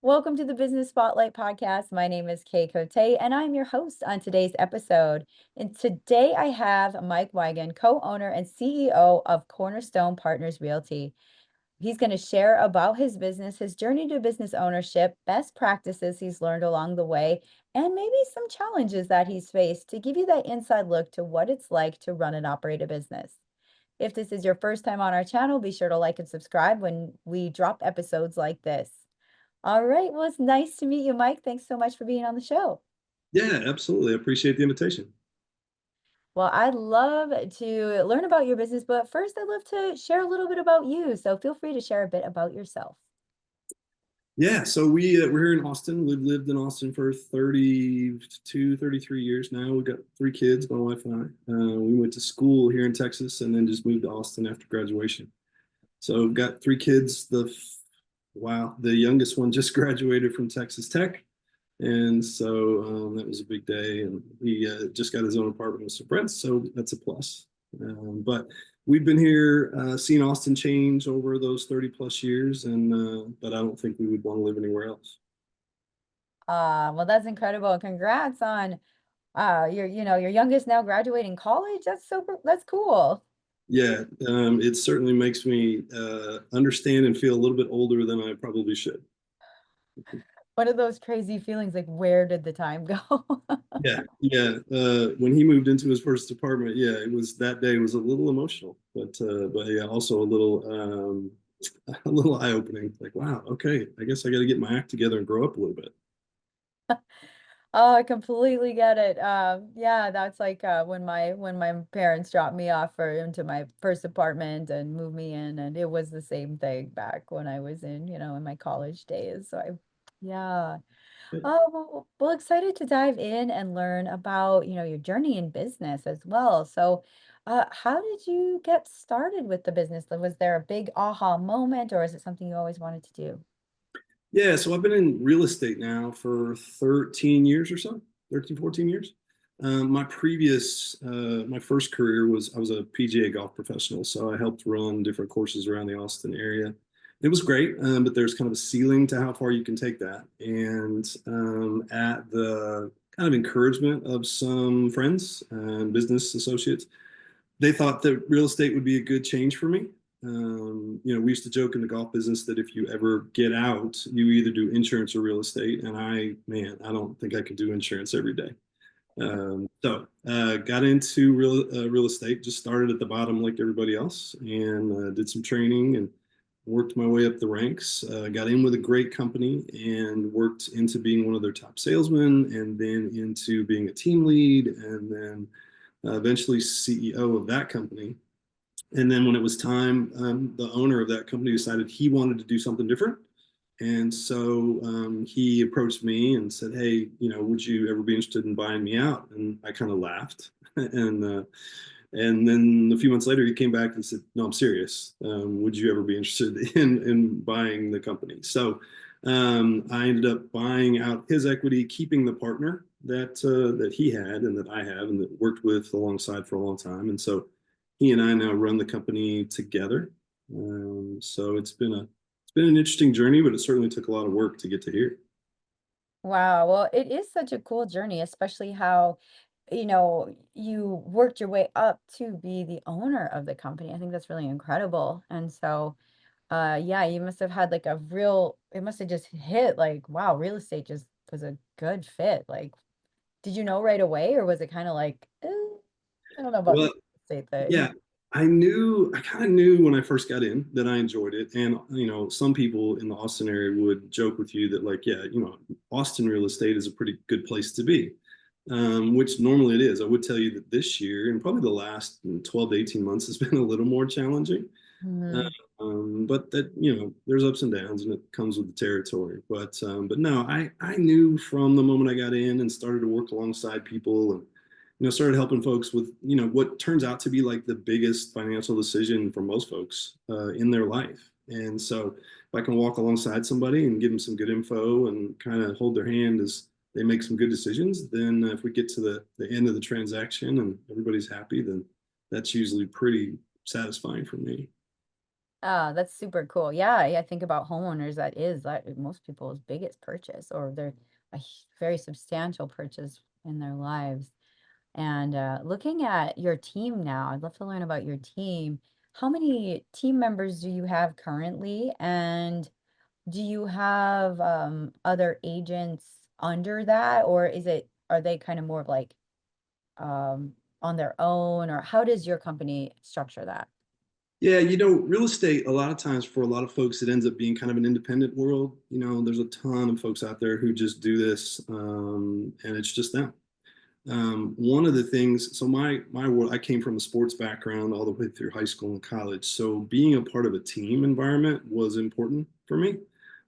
Welcome to the Business Spotlight podcast. My name is Kay Cote, and I'm your host on today's episode. And today I have Mike Weigand, co-owner and CEO of Cornerstone Partners Realty. He's going to share about his business, his journey to business ownership, best practices he's learned along the way, and maybe some challenges that he's faced to give you that inside look to what it's like to run and operate a business. If this is your first time on our channel, be sure to like and subscribe when we drop episodes like this. All right. Well, it's nice to meet you, Mike. Thanks so much for being on the show. Yeah, absolutely. I appreciate the invitation. Well, I'd love to learn about your business, but first, I'd love to share a little bit about you. So feel free to share a bit about yourself. Yeah, so we're here in Austin. We've lived in Austin for 32, 33 years now. We've got three kids, my wife and I. We went to school here in Texas and then just moved to Austin after graduation. So we've got three kids. The youngest one just graduated from Texas Tech. And so that was a big day. And he just got his own apartment with some friends. So that's a plus. But we've been here, seeing Austin change over those 30 plus years. But I don't think we would want to live anywhere else. Well, that's incredible. Congrats on your youngest now graduating college. That's cool. Yeah, it certainly makes me understand and feel a little bit older than I probably should. One of those crazy feelings like, where did the time go? Yeah, yeah. When he moved into his first apartment, yeah, it was that day was a little emotional, but yeah, also a little eye opening. Like, wow, okay, I guess I got to get my act together and grow up a little bit. Oh, I completely get it. Yeah, that's like when my parents dropped me off for into my first apartment and moved me in, and it was the same thing back when I was in my college days. Yeah. Oh, well, excited to dive in and learn about your journey in business as well. So, how did you get started with the business? Was there a big aha moment, or is it something you always wanted to do? Yeah, so I've been in real estate now for 13 years or so, 13, 14 years. My first career was I was a PGA golf professional. So I helped run different courses around the Austin area. It was great, but there's kind of a ceiling to how far you can take that. And at the kind of encouragement of some friends and business associates, they thought that real estate would be a good change for me. We used to joke in the golf business that if you ever get out, you either do insurance or real estate. And I don't think I could do insurance every day. So got into real estate, just started at the bottom like everybody else, and did some training and worked my way up the ranks. Got in with a great company and worked into being one of their top salesmen, and then into being a team lead, and then eventually CEO of that company. And then when it was time, the owner of that company decided he wanted to do something different. And so he approached me and said, "Hey, would you ever be interested in buying me out?" And I kind of laughed. And then a few months later, he came back and said, "No, I'm serious. Would you ever be interested in buying the company?" So I ended up buying out his equity, keeping the partner that he had and that I have and that worked with alongside for a long time. And so he and I now run the company together. So it's been an interesting journey, but it certainly took a lot of work to get to here. Wow. Well, it is such a cool journey, especially how you worked your way up to be the owner of the company. I think that's really incredible. And so, yeah, you must have had like it must have just hit like, wow, real estate just was a good fit. Like, did you know right away, or was it kind of like, I don't know about this Well, real estate thing? yeah, I kind of knew when I first got in that I enjoyed it. And, some people in the Austin area would joke with you that, like, yeah, Austin real estate is a pretty good place to be, which normally it is. I would tell you that this year and probably the last 12 to 18 months has been a little more challenging. Uh, Mhm. but that, there's ups and downs and it comes with the territory. But no, I knew from the moment I got in and started to work alongside people and, started helping folks with, what turns out to be like the biggest financial decision for most folks in their life. And so if I can walk alongside somebody and give them some good info and kind of hold their hand as they make some good decisions, then if we get to the end of the transaction and everybody's happy, then that's usually pretty satisfying for me. Oh, that's super cool. Yeah, yeah, think about homeowners. That is like most people's biggest purchase, or their very substantial purchase in their lives. And looking at your team now, I'd love to learn about your team. How many team members do you have currently? And do you have other agents under that, or are they kind of more of like on their own, or how does your company structure that? Yeah, real estate, a lot of times for a lot of folks, it ends up being kind of an independent world. There's a ton of folks out there who just do this, and it's just them. One of the things, so my world, I came from a sports background all the way through high school and college. So being a part of a team environment was important for me.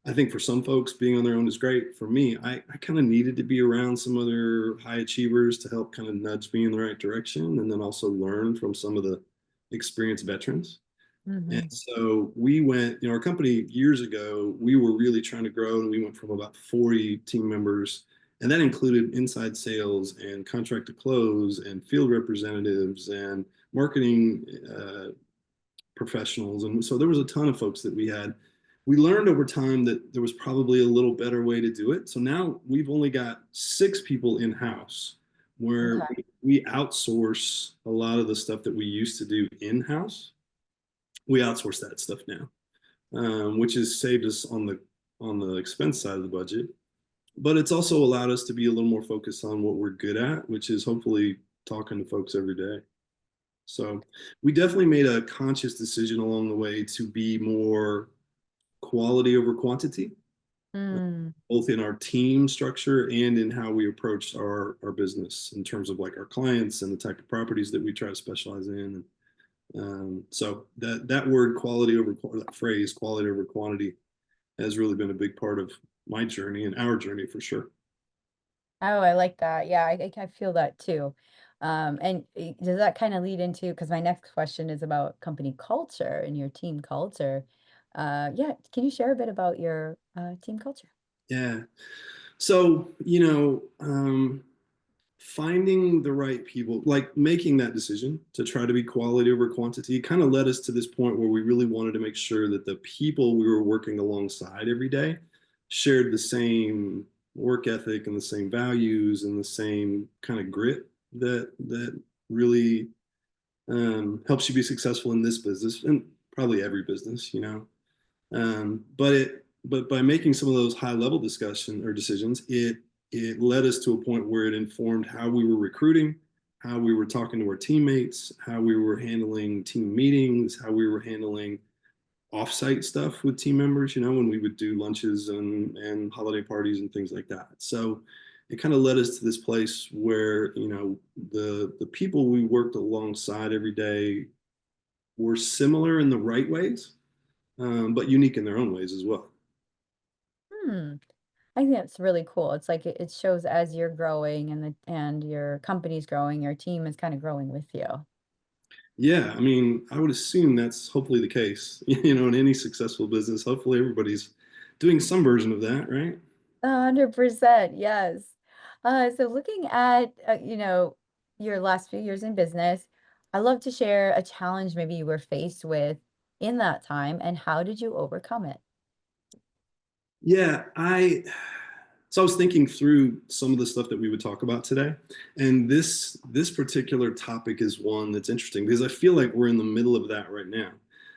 I think for some folks, being on their own is great. For me, I kind of needed to be around some other high achievers to help kind of nudge me in the right direction, and then also learn from some of the experienced veterans. And Hmm. so we went, our company years ago, we were really trying to grow, and we went from about 40 team members, and that included inside sales and contract to close and field representatives and marketing professionals. And so there was a ton of folks that we had. We learned over time that there was probably a little better way to do it. So now we've only got 6 people in house where Okay. we outsource a lot of the stuff that we used to do in house. We outsource that stuff now, which has saved us on the expense side of the budget. But it's also allowed us to be a little more focused on what we're good at, which is hopefully talking to folks every day. So we definitely made a conscious decision along the way to be more quality over quantity, Mm. both in our team structure and in how we approached our business in terms of like our clients and the type of properties that we try to specialize in. So that word quality over that phrase quality over quantity has really been a big part of my journey and our journey for sure. Oh, I like that. Yeah, I feel that too. And does that kind of lead into, because my next question is about company culture and your team culture. Yeah, can you share a bit about your team culture? Yeah. So, finding the right people, like making that decision to try to be quality over quantity, kind of led us to this point where we really wanted to make sure that the people we were working alongside every day shared the same work ethic and the same values and the same kind of grit that really helps you be successful in this business and probably every business, but by making some of those high level discussion or decisions, it led us to a point where it informed how we were recruiting, how we were talking to our teammates, how we were handling team meetings, how we were handling offsite stuff with team members, when we would do lunches and holiday parties and things like that. So it kind of led us to this place where, the people we worked alongside every day were similar in the right ways, but unique in their own ways as well. Hmm. I think that's really cool. It's like it shows as you're growing and your company's growing, your team is kind of growing with you. Yeah, I mean, I would assume that's hopefully the case, in any successful business. Hopefully everybody's doing some version of that, right? 100%, yes. So looking at, your last few years in business, I'd love to share a challenge maybe you were faced with in that time, and how did you overcome it? Yeah, so I was thinking through some of the stuff that we would talk about today, and this particular topic is one that's interesting because I feel like we're in the middle of that right now.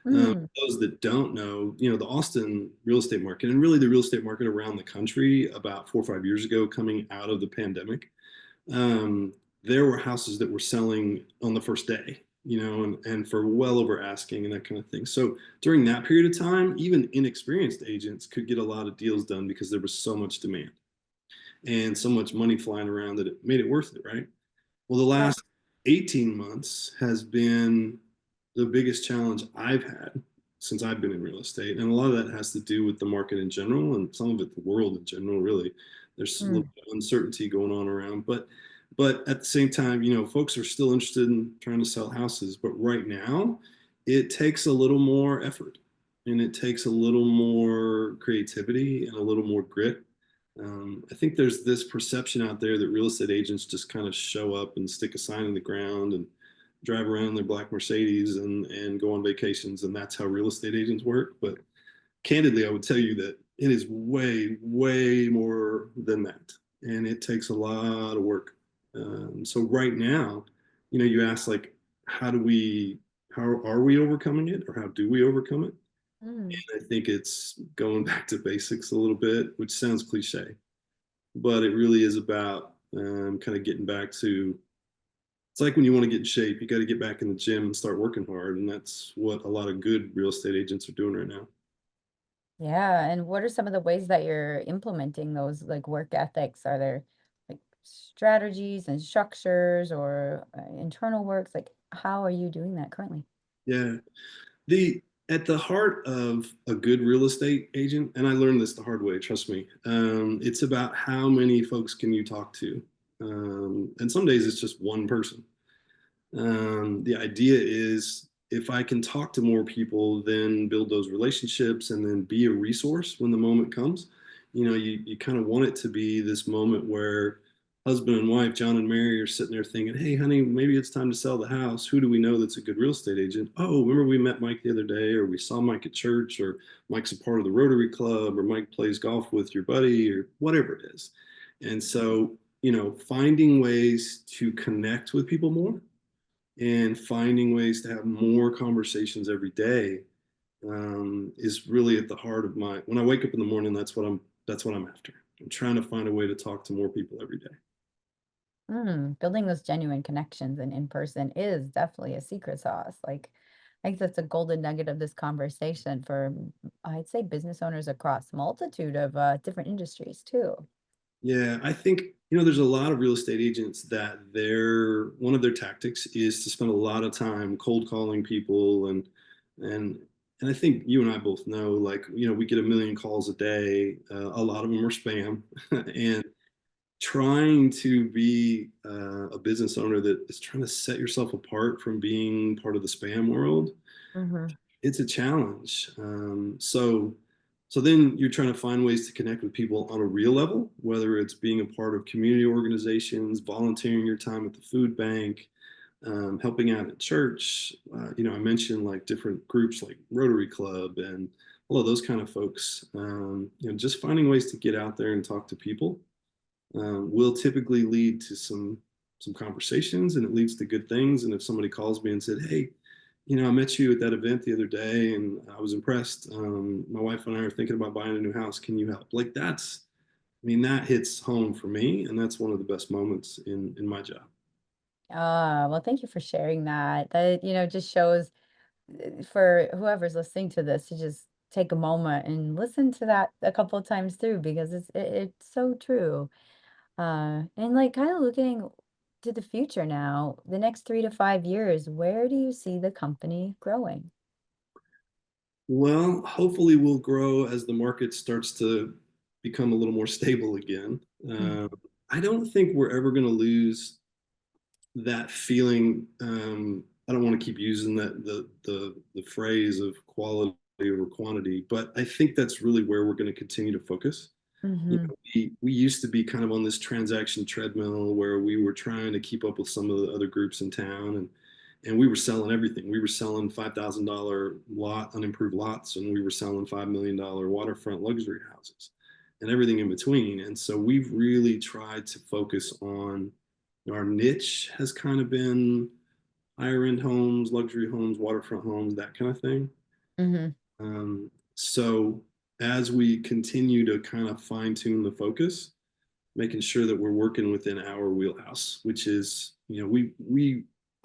Mm, Those that don't know, the Austin real estate market and really the real estate market around the country about 4 or 5 years ago, coming out of the pandemic, um, there were houses that were selling on the first day, and for well over asking and that kind of thing. So during that period of time, even inexperienced agents could get a lot of deals done because there was so much demand and so much money flying around that it made it worth it, right? Well, the right. last 18 months has been the biggest challenge I've had since I've been in real estate. And a lot of that has to do with the market in general and some of it the world in general, really. There's a little Mm, bit of uncertainty going on around. But at the same time, folks are still interested in trying to sell houses. But right now, it takes a little more effort and it takes a little more creativity and a little more grit. I think there's this perception out there that real estate agents just kind of show up and stick a sign in the ground drive around in their black Mercedes and go on vacations, and that's how real estate agents work. But candidly, I would tell you that it is way, way more than that, and it takes a lot of work. So right now, you ask like, how do we, how are we overcoming it, or how do we overcome it? Mm. I think it's going back to basics a little bit, which sounds cliche, but it really is about kind of getting back to. It's like when you want to get in shape, you got to get back in the gym and start working hard, and that's what a lot of good real estate agents are doing right now. Yeah, and what are some of the ways that you're implementing those like work ethics? Are there like strategies and structures or internal works? Like, how are you doing that currently? Yeah. The At the heart of a good real estate agent, and I learned this the hard way, trust me, it's about how many folks can you talk to. And some days it's just one person. The idea is if I can talk to more people, then build those relationships and then be a resource when the moment comes. You kind of want it to be this moment where husband and wife, John and Mary, are sitting there thinking, hey, honey, maybe it's time to sell the house. Who do we know that's a good real estate agent? Oh, remember we met Mike the other day, or we saw Mike at church, or Mike's a part of the Rotary Club, or Mike plays golf with your buddy, or whatever it is. And so, finding ways to connect with people more and finding ways to have more conversations every day is really at the heart of my. When I wake up in the morning, that's what I'm after. I'm trying to find a way to talk to more people every day. Building those genuine connections and in person is definitely a secret sauce. Like, I think that's a golden nugget of this conversation for, I'd say, business owners across multitude of different industries too. Yeah, I think there's a lot of real estate agents that their one of their tactics is to spend a lot of time cold calling people and and I think you and I both know, like, we get a million calls a day. A lot of them are spam, and trying to be a business owner that is trying to set yourself apart from being part of the spam world, Hmm. it's a challenge. So then you're trying to find ways to connect with people on a real level, whether it's being a part of community organizations, volunteering your time at the food bank, helping out at church. I mentioned like different groups like Rotary Club and all of those kind of folks. Just finding ways to get out there and talk to people will typically lead to some conversations, and it leads to good things. And if somebody calls me and said, hey, I met you at that event the other day and I was impressed. My wife and I are thinking about buying a new house. Can you help? Like, that hits home for me. And that's one of the best moments in my job. Well, thank you for sharing that. That, just shows for whoever's listening to this to just take a moment and listen to that a couple of times through because it's so true. And like kind of looking to the future now, the next 3 to 5 years, where do you see the company growing? Well, hopefully we'll grow as the market starts to become a little more stable again. Mm. Uh, I don't think we're ever going to lose that feeling. I don't want to keep using the phrase of quality over quantity, but I think that's really where we're going to continue to focus. Mm-hmm. We used to be kind of on this transaction treadmill where we were trying to keep up with some of the other groups in town, and we were selling everything. We were selling $5,000 lot unimproved lots, and we were selling $5 million waterfront luxury houses, and everything in between. And so we've really tried to focus on our niche has kind of been higher end homes, luxury homes, waterfront homes, that kind of thing. Mm-hmm. So as we continue to kind of fine tune the focus, making sure that we're working within our wheelhouse, which is,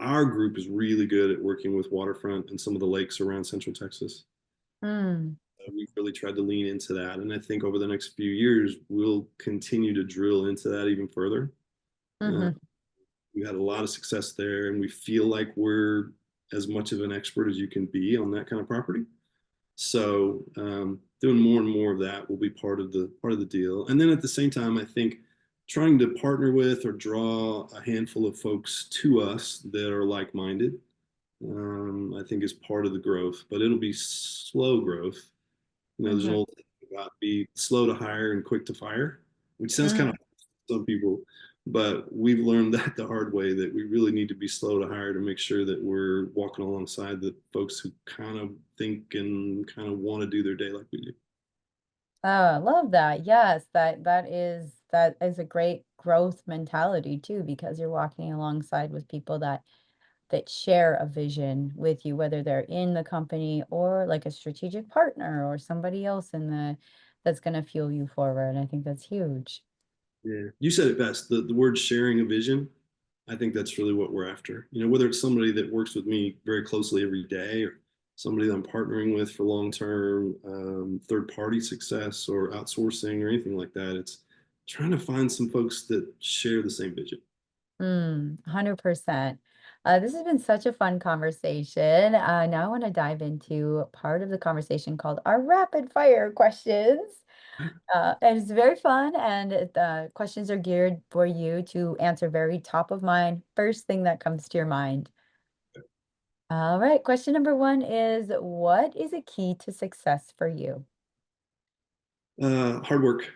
our group is really good at working with waterfront and some of the lakes around Central Texas. Mm. We've really tried to lean into that. And I think over the next few years, we'll continue to drill into that even further. Uh, Mm-hmm. we had a lot of success there, and we feel like we're as much of an expert as you can be on that kind of property. So doing more and more of that will be part of the deal. And then at the same time, I think trying to partner with or draw a handful of folks to us that are like-minded, I think is part of the growth. But it'll be slow growth. There's an Mm-hmm. old thing about be slow to hire and quick to fire, which sounds kind of some people, but we've learned that the hard way, that we really need to be slow to hire to make sure that we're walking alongside the folks who kind of think and kind of want to do their day like we do. Oh, I love that. Yes, that is a great growth mentality too, because you're walking alongside with people that share a vision with you, whether they're in the company or like a strategic partner or somebody else in the that's going to fuel you forward. I think that's huge. Yeah, you said it best. The word sharing a vision, I think that's really what we're after. Whether it's somebody that works with me very closely every day, or somebody that I'm partnering with for long term, third party success or outsourcing or anything like that. It's trying to find some folks that share the same vision. 100%. This has been such a fun conversation. Now I want to dive into part of the conversation called our rapid fire questions. And it's very fun, and the questions are geared for you to answer very top of mind, first thing that comes to your mind. All right, question number one is, what is a key to success for you? Hard work.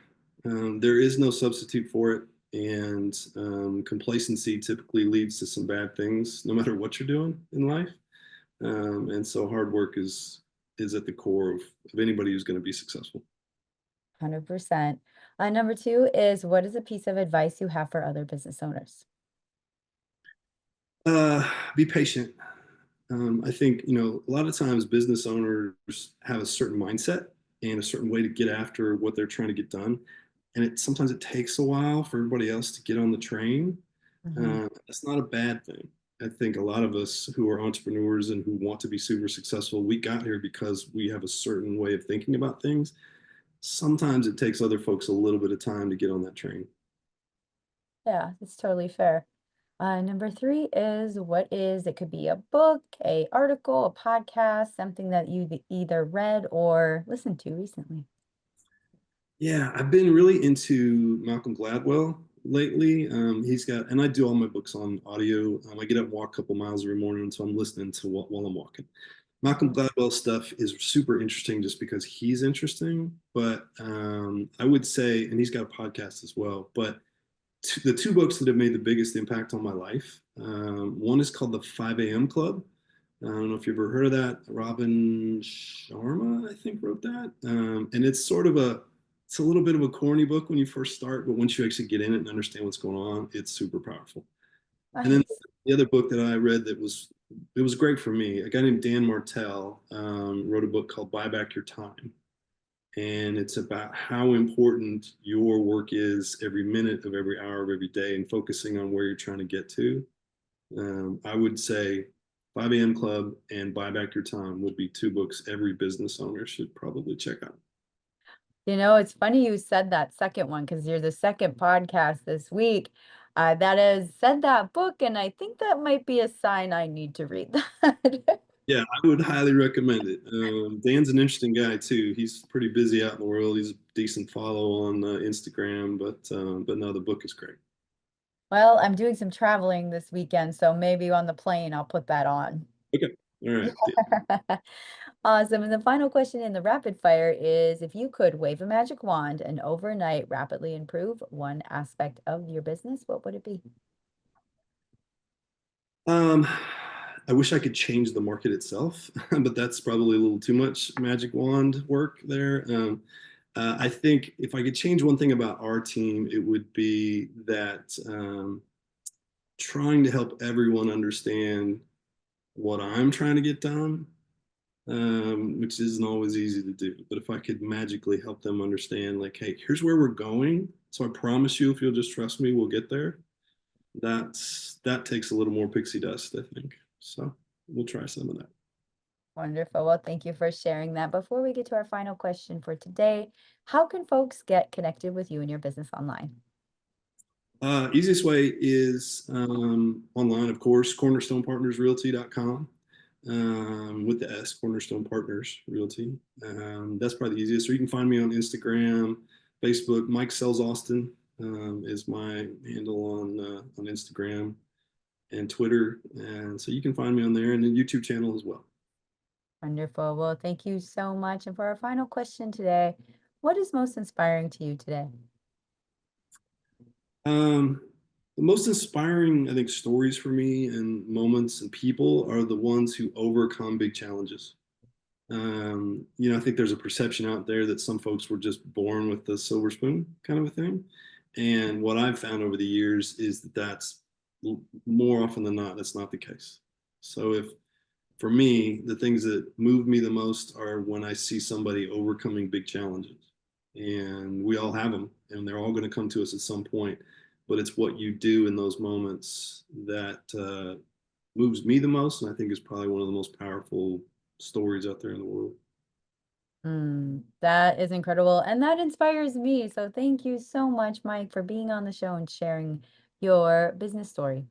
There is no substitute for it. And complacency typically leads to some bad things, no matter what you're doing in life. And so hard work is at the core of anybody who's going to be successful. 100%. Number two is, what is a piece of advice you have for other business owners? Be patient. I think, a lot of times business owners have a certain mindset and a certain way to get after what they're trying to get done. And sometimes it takes a while for everybody else to get on the train. Mhm. That's not a bad thing. I think a lot of us who are entrepreneurs and who want to be super successful, we got here because we have a certain way of thinking about things. Sometimes it takes other folks a little bit of time to get on that train. Yeah, it's totally fair. Number three is, it could be a book, a article, a podcast, something that you either read or listened to recently. Yeah, I've been really into Malcolm Gladwell lately. He's got, and I do all my books on audio. I get up and walk a couple miles every morning, so I'm listening to while I'm walking. Malcolm Mhm. Gladwell stuff is super interesting just because he's interesting. But I would say, and he's got a podcast as well. But the two books that have made the biggest impact on my life, one is called The 5 a.m. Club. I don't know if you've ever heard of that. Robin Sharma, I think, wrote that. And it's a little bit of a corny book when you first start, but once you actually get in it and understand what's going on, it's super powerful. And then Nice. the other book that I read it was great for me. A guy named Dan Martell wrote a book called Buy Back Your Time, and it's about how important your work is every minute of every hour of every day, and focusing on where you're trying to get to. I would say 5 a.m. Club and Buy Back Your Time would be two books every business owner should probably check out. It's funny you said that second one because you're the second podcast this week that has said that book, and I think that might be a sign I need to read that. Yeah, I would highly recommend it. Dan's an interesting guy too. He's pretty busy out in the world. He's a decent follow on Instagram, but no, the book is great. Well, I'm doing some traveling this weekend, so maybe on the plane I'll put that on. Okay, all right. Yeah. Awesome. And the final question in the rapid fire is, if you could wave a magic wand and overnight rapidly improve one aspect of your business, what would it be? Um, I wish I could change the market itself, but that's probably a little too much magic wand work there. I think if I could change one thing about our team, it would be that trying to help everyone understand what I'm trying to get done, which isn't always easy to do. But if I could magically help them understand, like, hey, here's where we're going. So I promise you, if you'll just trust me, we'll get there. That takes a little more pixie dust, I think. So we'll try some of that. Wonderful. Well, thank you for sharing that. Before we get to our final question for today, how can folks get connected with you and your business online? Easiest way is online, of course, cornerstonepartnersrealty.com with the S, Cornerstone Partners Realty. That's probably the easiest. Or you can find me on Instagram, Facebook. Mike Sells Austin is my handle on Instagram and Twitter. And so you can find me on there, and then YouTube channel as well. Wonderful. Well, thank you so much. And for our final question today, what is most inspiring to you today? Um, The most inspiring, I think, stories for me and moments and people are the ones who overcome big challenges. I think there's a perception out there that some folks were just born with the silver spoon kind of a thing. And what I've found over the years is that that's more often than not, that's not the case. So if for me, the things that move me the most are when I see somebody overcoming big challenges. And we all have them, and they're all going to come to us at some point. But it's what you do in those moments that moves me the most, and I think is probably one of the most powerful stories out there in the world. That is incredible. And that inspires me. So thank you so much, Mike, for being on the show and sharing your business story.